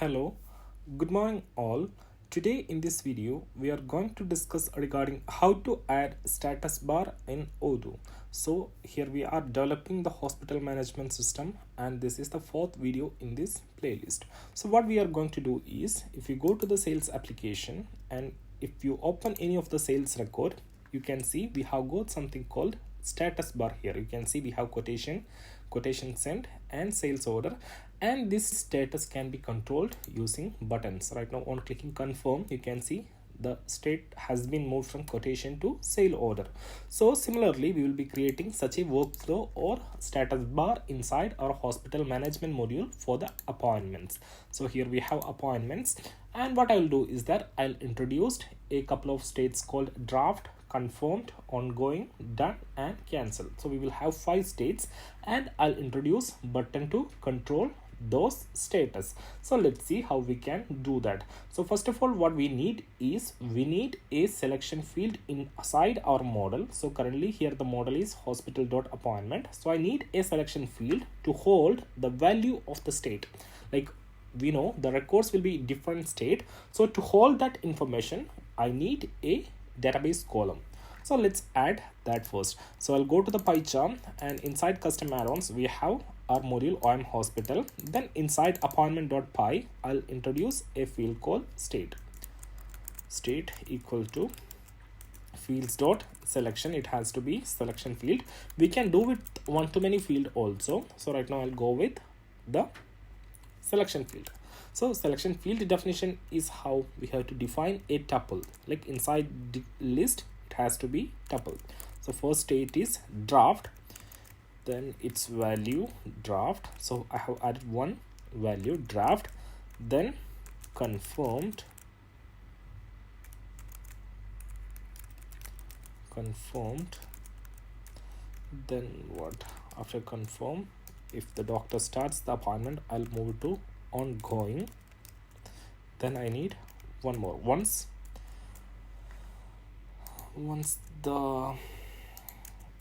Hello, good morning all. Today in this video we are going to discuss regarding how to add status bar in Odoo. So here we are developing the hospital management system and this is the fourth video in this playlist. So what we are going to do is if you go to the sales application and if you open any of the sales record, you can see we have got something called status bar here. You can see we have quotation sent and sales order, and this status can be controlled using buttons. Right now on clicking confirm, you can see the state has been moved from quotation to sale order. So similarly we will be creating such a workflow or status bar inside our hospital management module for the appointments. So here we have appointments, and what I will do is that I'll introduce a couple of states called draft, confirmed, ongoing, done and cancel. So we will have 5 states and I'll introduce button to control those status. So let's see how we can do that. So first of all, what we need is we need a selection field inside our model. So currently here the model is hospital.appointment. So I need a selection field to hold the value of the state. Like we know the records will be different state. So to hold that information, I need a database column. So let's add that first. So I'll go to the pie chart and inside custom add-ons we have our module OM hospital. Then inside appointment.py I'll introduce a field called state equal to fields dot selection. It has to be selection field. We can do with one-to-many field also. So right now I'll go with the selection field. So selection field definition is how we have to define a tuple. Like inside the list it has to be tuple. So first state is draft, then its value draft. So I have added one value draft, then confirmed, then what after confirm, if the doctor starts the appointment I'll move to ongoing. Then I need one more. Once the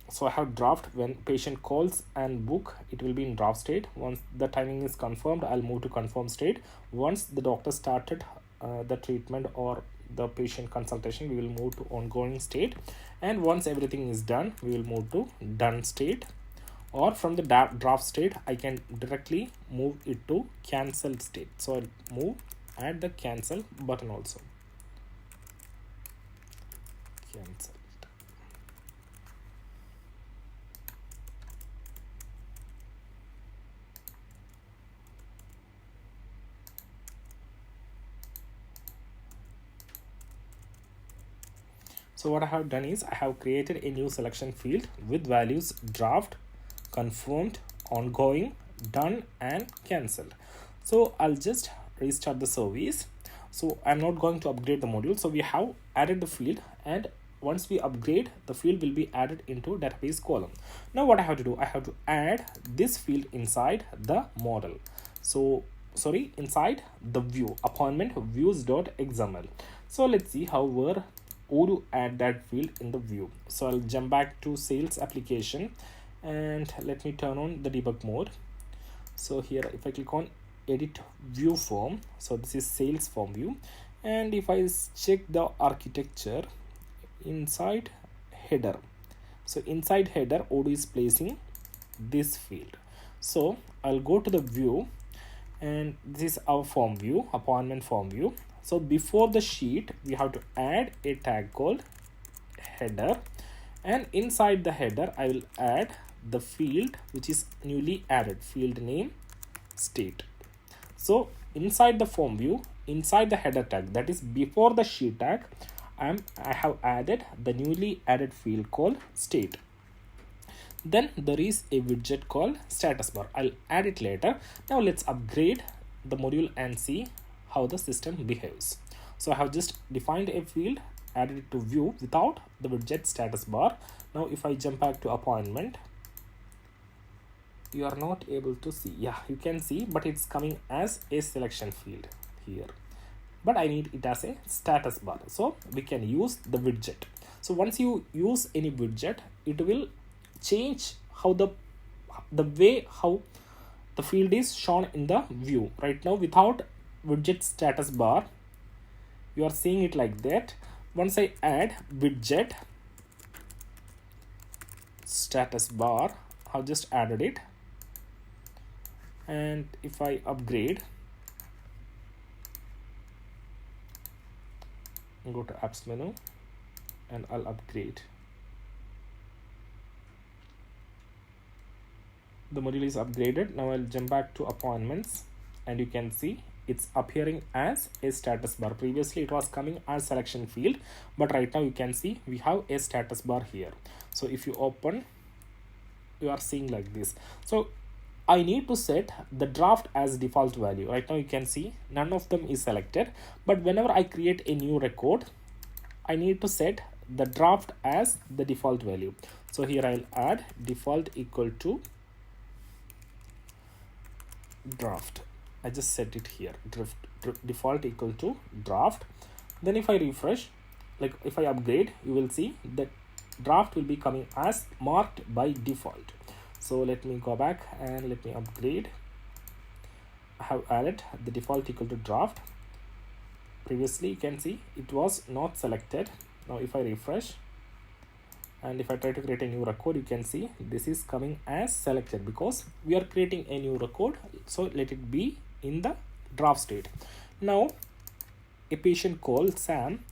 so I have draft. When patient calls and book, it will be in draft state. Once the timing is confirmed, I'll move to confirm state. Once the doctor started the treatment or the patient consultation, we will move to ongoing state, and once everything is done we will move to done state. Or from the draft state I can directly move it to cancel state. So I'll add the cancel button also. Cancelled. So what I have done is I have created a new selection field with values draft, confirmed, ongoing, done and cancelled. So I'll just restart the service. So I'm not going to upgrade the module. So we have added the field, and once we upgrade, the field will be added into database column. Now what I have to do, I have to add this field inside the model. So inside the view, appointment views.xml. So let's see how we're Odoo add that field in the view. So I'll jump back to sales application and let me turn on the debug mode. So here if I click on edit view form, so this is sales form view, and if I check the architecture inside header, so inside header Odoo is placing this field. So I'll go to the view, and this is our form view, appointment form view. So before the sheet we have to add a tag called header, and inside the header I will add the field which is newly added, field name state. So inside the form view, inside the header tag, that is before the sheet tag, I have added the newly added field called state. Then there is a widget called statusbar. I'll add it later. Now let's upgrade the module and see how the system behaves. So I have just defined a field, added it to view without the widget status bar. Now if I jump back to appointment, you are not able to see. Yeah, you can see, but it's coming as a selection field here, but I need it as a status bar. So we can use the widget. So once you use any widget, it will change how the way how the field is shown in the view. Right now without widget status bar, you are seeing it like that. Once I add widget status bar, I've just added it, and if I upgrade, go to apps menu and I'll upgrade. The module is upgraded. Now I'll jump back to appointments, and you can see it's appearing as a status bar. Previously it was coming as selection field, but right now you can see we have a status bar here. So if you open, you are seeing like this. So I need to set the draft as default value. Right now you can see none of them is selected, but whenever I create a new record, I need to set the draft as the default value. So here I'll add default equal to draft. I just set it here, default equal to draft. Then if I refresh, like if I upgrade, you will see that draft will be coming as marked by default. So let me go back and let me upgrade. I have added the default equal to draft. Previously you can see it was not selected. Now if I refresh and if I try to create a new record, you can see this is coming as selected because we are creating a new record. So let it be in the draft state. Now a patient called Sam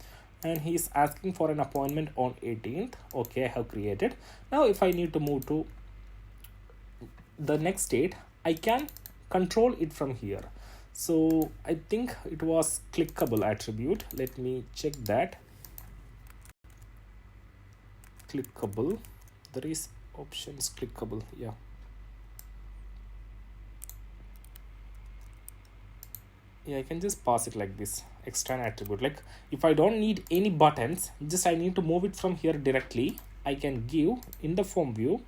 and he is asking for an appointment on 18th. Okay, I have created. Now if I need to move to the next state, I can control it from here. So I think it was clickable attribute. Let me check that. Clickable, there is options clickable. Yeah, I can just pass it like this, external attribute. Like if I don't need any buttons, just I need to move it from here directly, I can give in the form view,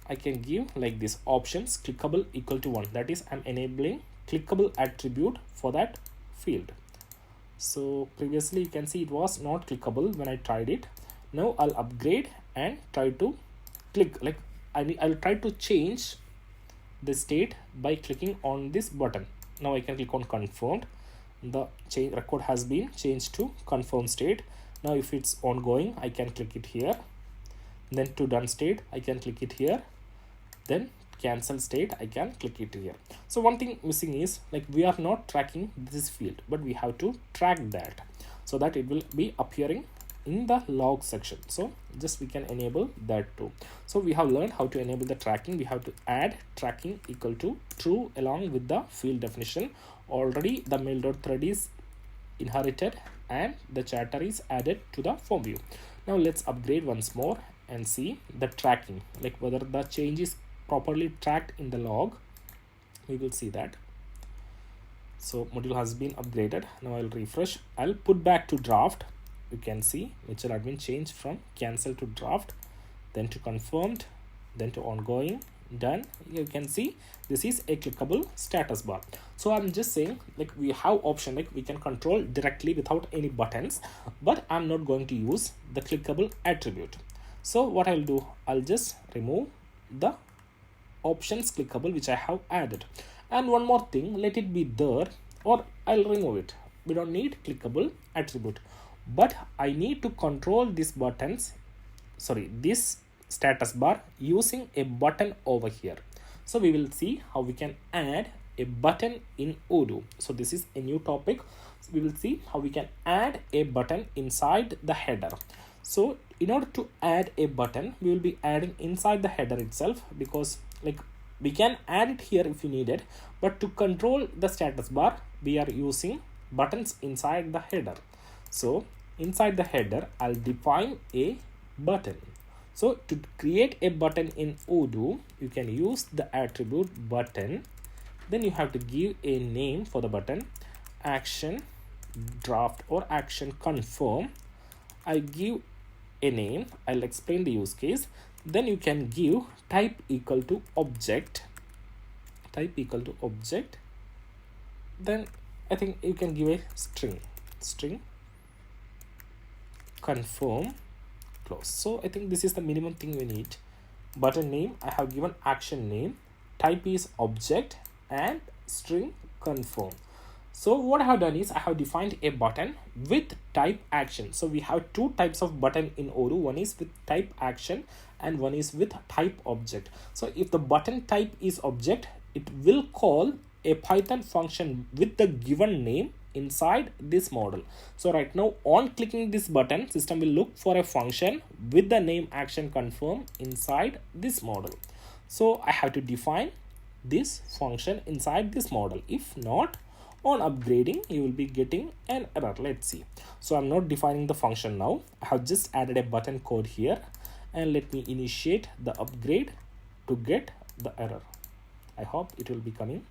I can give like this, options clickable equal to 1. That is, I'm enabling clickable attribute for that field. So previously you can see it was not clickable when I tried it. Now I'll upgrade and try to click, like I'll try to change the state by clicking on this button. Now I can click on confirmed. The change record has been changed to confirm state. Now if it's ongoing, I can click it here. Then to done state, I can click it here. Then cancel state, I can click it here. So one thing missing is, like, we are not tracking this field, but we have to track that so that it will be appearing in the log section. So just we can enable that too. So we have learned how to enable the tracking. We have to add tracking equal to true along with the field definition. Already the mail.thread is inherited and the chatter is added to the form view. Now let's upgrade once more and see the tracking, like whether the change is properly tracked in the log. We will see that. So module has been upgraded. Now I'll refresh. I'll put back to draft. You can see mutual admin changed from cancel to draft, then to confirmed, then to ongoing, done. You can see this is a clickable status bar. So I'm just saying, like, we have option, like we can control directly without any buttons, but I'm not going to use the clickable attribute. So what I'll do, I'll just remove the options clickable which I have added. And one more thing, let it be there, or I'll remove it. We don't need clickable attribute, but I need to control these buttons, this status bar using a button over here. So we will see how we can add a button in Odoo. So this is a new topic. So we will see how we can add a button inside the header. So in order to add a button, we will be adding inside the header itself, because like we can add it here if you need it, but to control the status bar, we are using buttons inside the header. So inside the header, I'll define a button. So to create a button in Odoo, you can use the attribute button. Then you have to give a name for the button, action draft or action confirm. I give a name. I'll explain the use case. Then you can give type equal to object. Type equal to object. Then I think you can give a string confirm close. So I think this is the minimum thing we need. Button name, I have given action name, type is object, and string confirm. So what I have done is I have defined a button with type action. So we have two types of button in Odoo. One is with type action and one is with type object. So if the button type is object, it will call a Python function with the given name inside this model. So right now on clicking this button, system will look for a function with the name action confirm inside this model. So I have to define this function inside this model. If not, on upgrading you will be getting an error. Let's see. So I'm not defining the function now. I have just added a button code here, and let me initiate the upgrade to get the error. I hope it will be coming.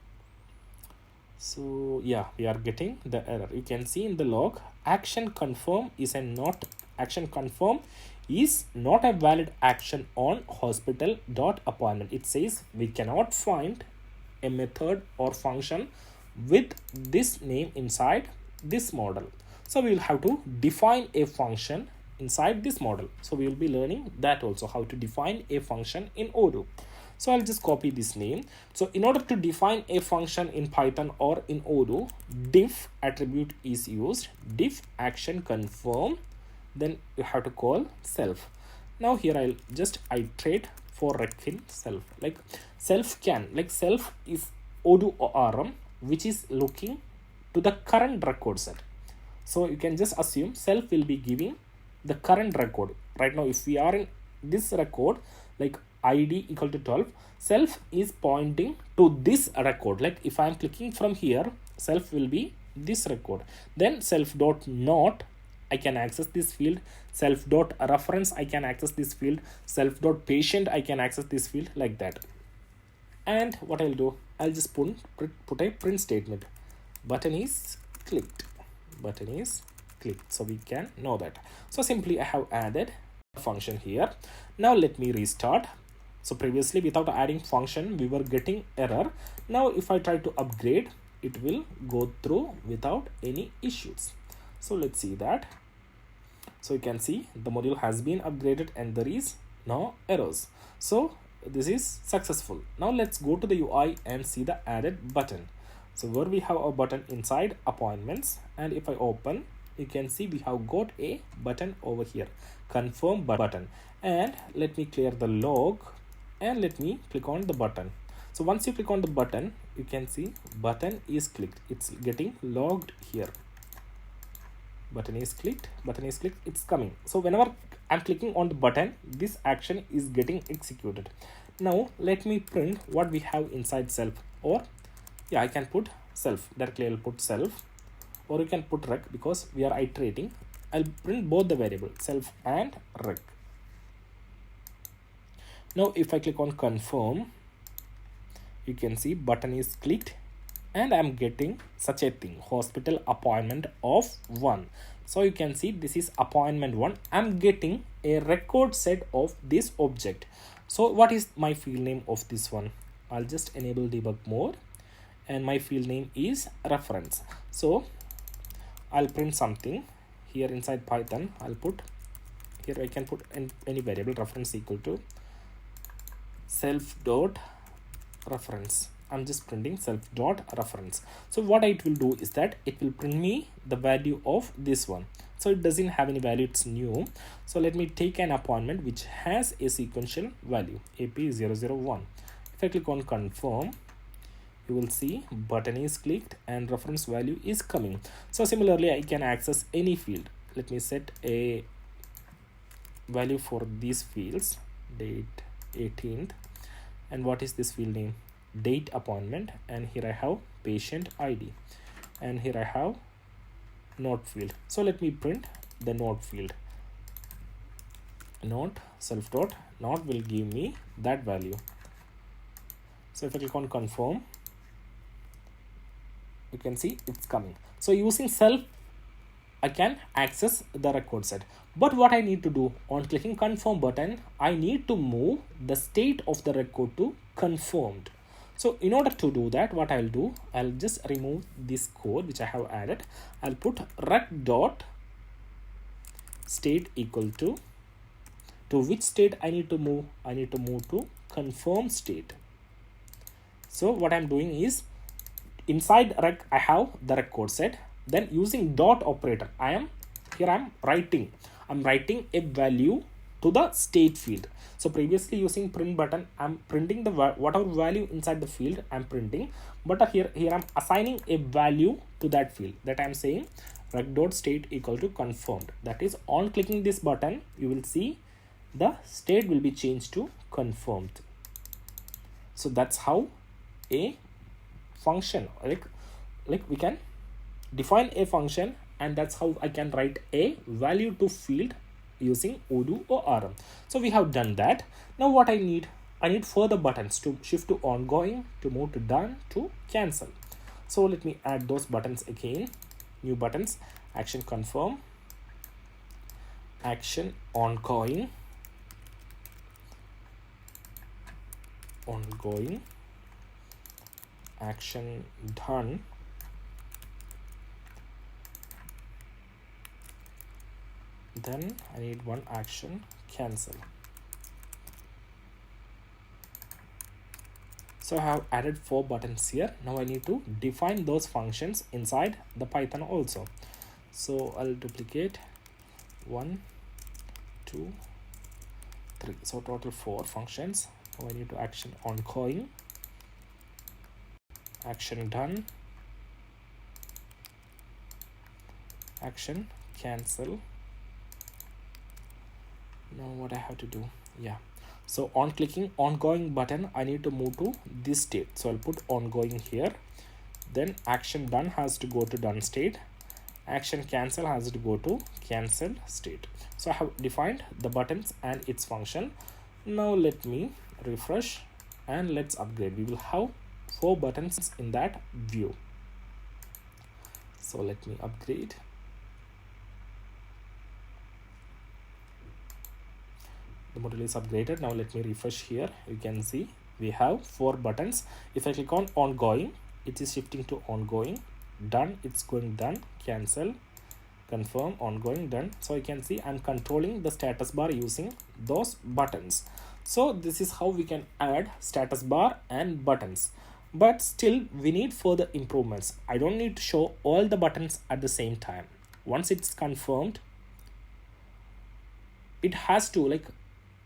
So yeah, we are getting the error. You can see in the log, action confirm is a not action confirm is not a valid action on hospital.appointment. It says we cannot find a method or function with this name inside this model. So we will have to define a function inside this model. So we will be learning that also, how to define a function in Odoo. So I'll just copy this name. So in order to define a function in Python or in Odoo, diff attribute is used, diff action confirm, then you have to call self. Now here I'll just iterate for recfin self, like self can, like self is Odoo ORM, which is looking to the current record set. So you can just assume self will be giving the current record. Right now if we are in this record, like id equal to 12, self is pointing to this record. Like if I am clicking from here, self will be this record. Then self dot not, I can access this field. Self dot reference, I can access this field. Self dot patient, I can access this field, like that. And what I'll do, I'll just put a print statement. Button is clicked. Button is clicked. So we can know that. So simply I have added a function here. Now let me restart. So previously without adding function, we were getting error. Now if I try to upgrade, it will go through without any issues. So let's see that. So you can see the module has been upgraded and there is no errors. So this is successful. Now let's go to the UI and see the added button. So where we have a button inside appointments, and if I open, you can see we have got a button over here, confirm button. And let me clear the log and let me click on the button. So once you click on the button, you can see button is clicked. It's getting logged here. Button is clicked, it's coming. So whenever I'm clicking on the button, this action is getting executed. Now let me print what we have inside self, or yeah, I can put self directly. I'll put self, or you can put rec because we are iterating. I'll print both the variable self and rec. Now if I click on confirm, you can see button is clicked and I'm getting such a thing, hospital appointment of 1. So you can see this is appointment 1. I'm getting a record set of this object. So what is my field name of this one? I'll just enable debug mode, and my field name is reference. So I'll print something here inside Python. I'll put here, I can put any variable, reference equal to self dot reference. I'm just printing self dot reference. So what it will do is that it will print me the value of this one. So it doesn't have any value, it's new. So let me take an appointment which has a sequential value AP001. If I click on confirm, you will see button is clicked and reference value is coming. So similarly, I can access any field. Let me set a value for these fields, date 18th, and what is this field name? Date appointment, and here I have patient ID, and here I have note field. So let me print the note field. Note self dot note will give me that value. So if I click on confirm, you can see it's coming. So using self, I can access the record set. But what I need to do, on clicking confirm button, I need to move the state of the record to confirmed. So in order to do that, what I'll do, I'll just remove this code which I have added. I'll put rec dot state equal to which state I need to move. I need to move to confirm state. So what I'm doing is, inside rec I have the rec code set. Then using dot operator, I'm writing a value to the state field. So previously using print button, I'm printing the whatever value inside the field I'm printing, but here I'm assigning a value to that field, that I'm saying rec dot state equal to confirmed. That is, on clicking this button, you will see the state will be changed to confirmed. So that's how a function, like we can define a function, and that's how I can write a value to field using Odoo or RM. So we have done that. Now what I need further buttons to shift to ongoing, to move to done, to cancel. So let me add those buttons again. New buttons: action confirm, action ongoing, action done, then I need one action cancel. So I have added 4 buttons here. Now I need to define those functions inside the Python also. So I'll duplicate 1, 2, 3. So total 4 functions. Now I need to action ongoing, action done, action cancel. Now what I have to do, so on clicking ongoing button, I need to move to this state. So I'll put ongoing here. Then action done has to go to done state. Action cancel has to go to cancel state. So I have defined the buttons and its function. Now let me refresh and let's upgrade. We will have 4 buttons in that view. So let me upgrade. The module is upgraded. Now let me refresh here. You can see we have 4 buttons. If I click on ongoing, it is shifting to ongoing. Done, it's going done. Cancel, confirm, ongoing, done. So you can see I'm controlling the status bar using those buttons. So this is how we can add status bar and buttons. But still we need further improvements. I don't need to show all the buttons at the same time. Once it's confirmed, it has to, like,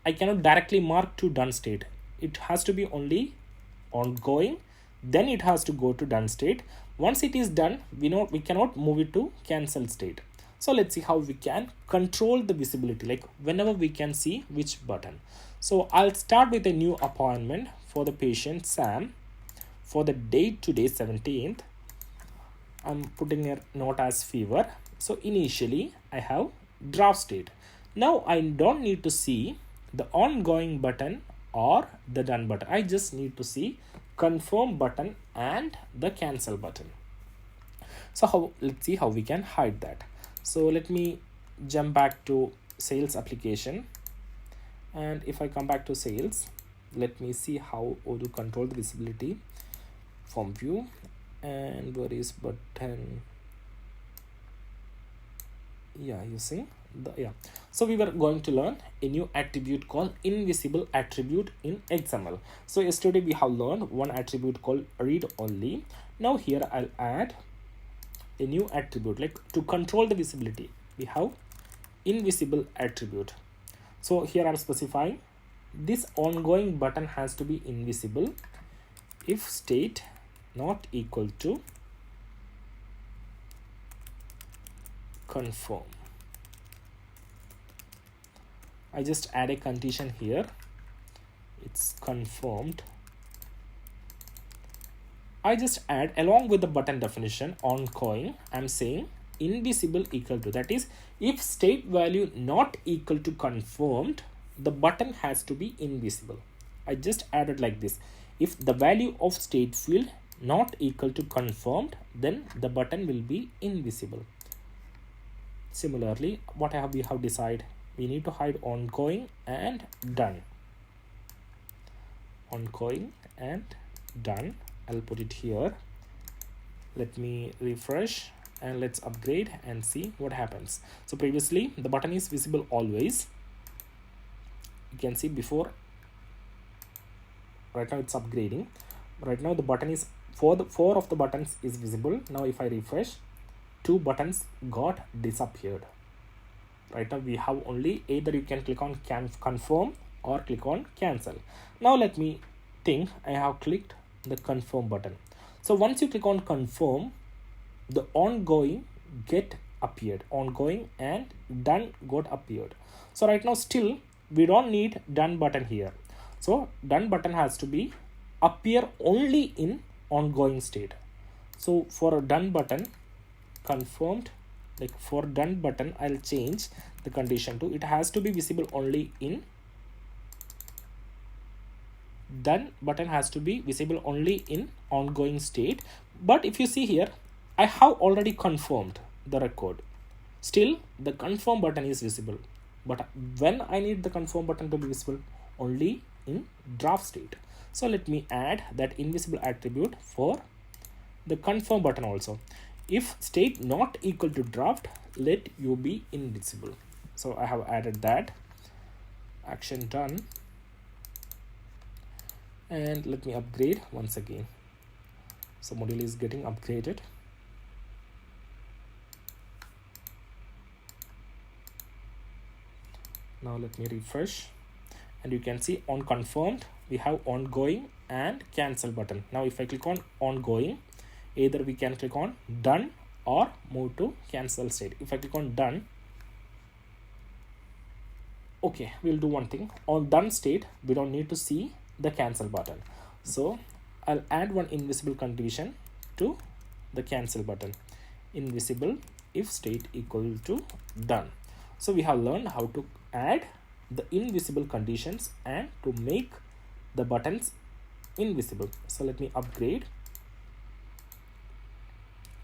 I cannot directly mark to done state. It has to be only ongoing, then it has to go to done state. Once it is done, we cannot move it to cancel state. So let's see how we can control the visibility, like whenever we can see which button. So I'll start with a new appointment for the patient Sam for the date today 17th. I'm putting a note as fever. So initially I have draft state. Now I don't need to see the ongoing button or the done button. I just need to see confirm button and the cancel button. So let's see how we can hide that. So let me jump back to sales application, and if I come back to sales, let me see how Odoo control the visibility from view. And where is button? You see so we were going to learn a new attribute called invisible attribute in XML. So yesterday we have learned one attribute called read only. Now here I'll add a new attribute, like to control the visibility. We have invisible attribute. So here I'm specifying this ongoing button has to be invisible if state not equal to confirm. I just add a condition here. It's confirmed. I just add along with the button definition ongoing, I'm saying invisible equal to, that is, if state value not equal to confirmed, the button has to be invisible. I just added like this. If the value of state field not equal to confirmed, then the button will be invisible. Similarly, what we have decided, we need to hide ongoing and done. Ongoing and done. I'll put it here. Let me refresh and let's upgrade and see what happens. So previously the button is visible always. You can see before, right now it's upgrading. Right now the button is four of the buttons is visible. Now if I refresh, 2 buttons got disappeared. Right now we have only either you can click on confirm or click on cancel. Now let me think. I have clicked the confirm button. So once you click on confirm, the ongoing get appeared, ongoing and done got appeared. So right now still we don't need done button here. So done button has to be appear only in ongoing state. So for a done button, confirmed, like for done button, I'll change the condition to it has to be visible only in done button has to be visible only in ongoing state. But if you see here, I have already confirmed the record. Still the confirm button is visible, but when I need the confirm button to be visible only in draft state. So let me add that invisible attribute for the confirm button also. If state not equal to draft, let you be invisible. So I have added that. Action done. And let me upgrade once again. So module is getting upgraded. Now let me refresh, and you can see on confirmed we have ongoing and cancel button. Now if I click on ongoing, either we can click on done or move to cancel state. If I click on done, okay, we'll do one thing. On done state we don't need to see the cancel button, so I'll add one invisible condition to the cancel button. Invisible if state equal to done. So we have learned how to add the invisible conditions and to make the buttons invisible. So let me upgrade,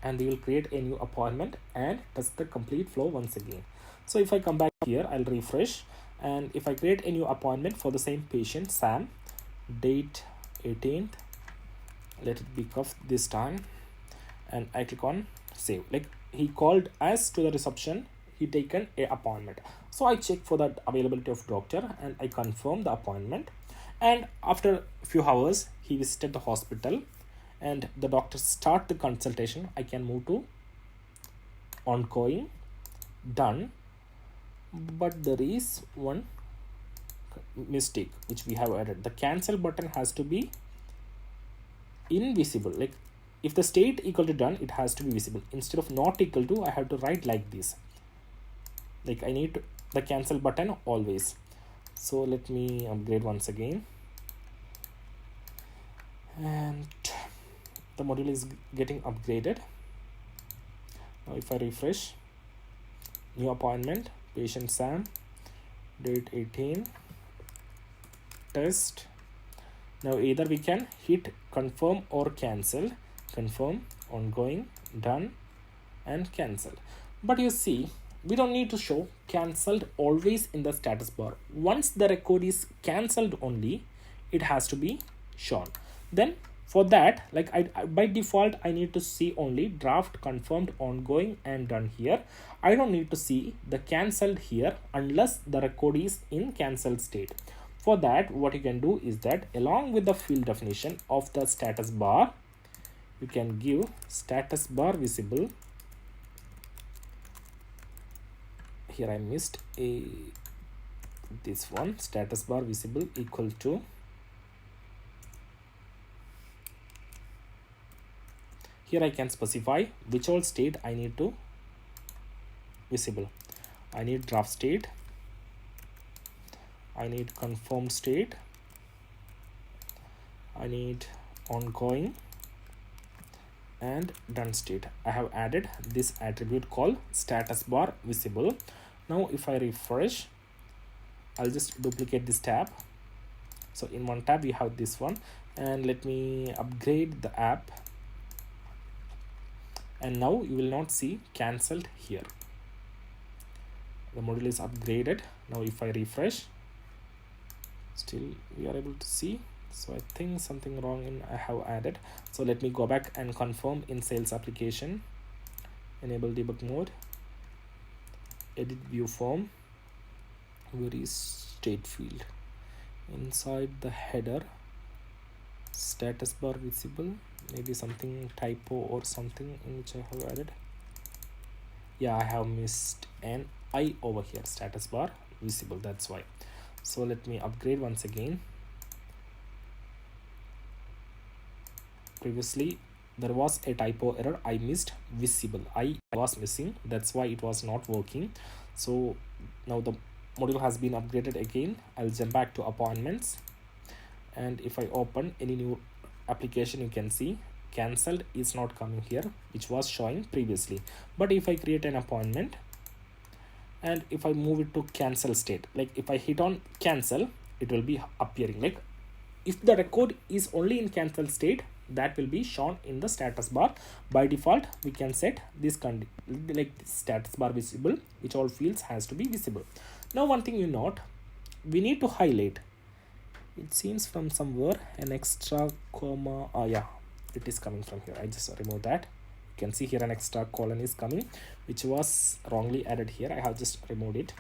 and we will create a new appointment and test the complete flow once again. So if I come back here, I'll refresh, and if I create a new appointment for the same patient, Sam, date 18th, let it be cuff this time, and I click on save. Like he called us to the reception, he taken a appointment. So I check for that availability of doctor and I confirm the appointment, and after a few hours he visited the hospital and the doctor start the consultation. I can move to ongoing, done, but there is one mistake which we have added. The cancel button has to be invisible. Like if the state equal to done, it has to be visible. Instead of not equal to, I have to write like this. Like I need the cancel button always. So let me upgrade once again, and the module is getting upgraded. Now if I refresh, new appointment, patient Sam, date 18, test. Now either we can hit confirm or cancel. Confirm, ongoing, done, and cancel. But you see, we don't need to show cancelled always in the status bar. Once the record is cancelled only, it has to be shown. Then for that, like I by default I need to see only draft, confirmed, ongoing, and done here. I don't need to see the cancelled here unless the record is in cancelled state. For that, what you can do is that along with the field definition of the status bar, you can give status bar visible. Here I missed this one, status bar visible equal to, here I can specify which all state I need to visible. I need draft state, I need confirmed state, I need ongoing, and done state. I have added this attribute called status bar visible. Now if I refresh, I'll just duplicate this tab. So in one tab we have this one, and let me upgrade the app, and now you will not see cancelled here. The module is upgraded. Now if I refresh, still we are able to see. So I think something wrong in I have added. So let me go back and confirm in sales application, enable debug mode, edit view form, where is state field, inside the header, status bar visible, maybe something typo or something in which I have added. Yeah, I have missed an I over here, status bar visible, that's why. So let me upgrade once again. Previously there was a typo error, I missed visible, I was missing, that's why it was not working. So now the module has been upgraded again. I'll jump back to appointments, and if I open any new application, you can see cancelled is not coming here, which was showing previously. But if I create an appointment and if I move it to cancel state, like if I hit on cancel, it will be appearing. Like if the record is only in cancel state, that will be shown in the status bar. By default we can set this like status bar visible, which all fields has to be visible. Now one thing you note, we need to highlight. It seems from somewhere an extra comma. Yeah, it is coming from here. I just remove that. You can see here an extra colon is coming, which was wrongly added here. I have just removed it.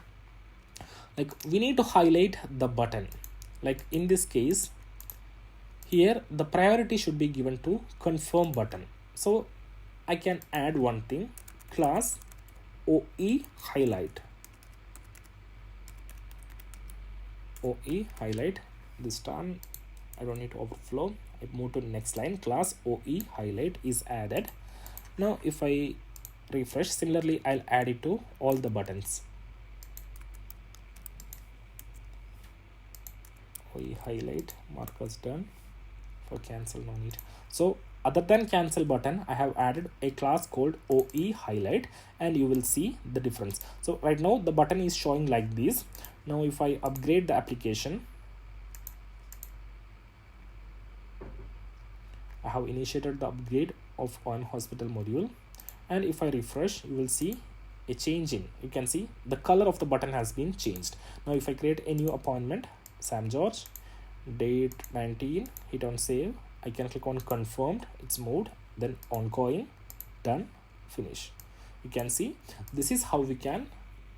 Like we need to highlight the button. Like in this case here, the priority should be given to confirm button. So I can add one thing, class OE highlight. OE highlight. This time I don't need to overflow. I move to the next line, class OE highlight is added. Now if I refresh, similarly I'll add it to all the buttons. OE highlight, markers done. For cancel, no need. So other than cancel button, I have added a class called OE highlight, and you will see the difference. So right now the button is showing like this. Now if I upgrade the application, I have initiated the upgrade of one hospital module, and if I refresh, you will see a change in, you can see the color of the button has been changed. Now if I create a new appointment, St. George, date 19, hit on save, I can click on confirmed, it's moved, then ongoing, done, finish. You can see this is how we can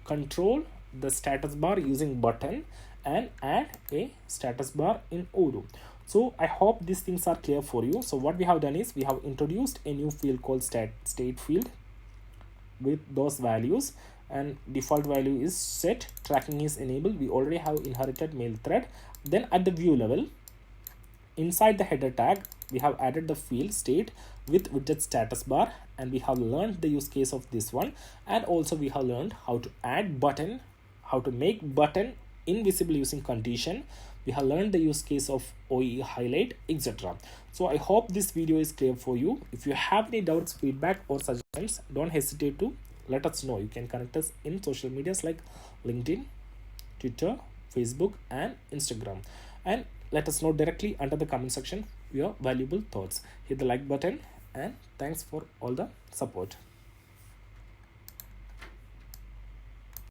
control the status bar using button and add a status bar in Odoo. So I hope these things are clear for you. So what we have done is we have introduced a new field called state field with those values, and default value is set, tracking is enabled. We already have inherited mail thread. Then at the view level, inside the header tag, we have added the field state with widget status bar, and we have learned the use case of this one, and also we have learned how to add button, how to make button invisible using condition. We have learned the use case of OE highlight, etc. So I hope this video is clear for you. If you have any doubts, feedback or suggestions, don't hesitate to let us know. You can connect us in social medias like LinkedIn, Twitter, Facebook and Instagram, and let us know directly under the comment section your valuable thoughts. Hit the like button, and thanks for all the support.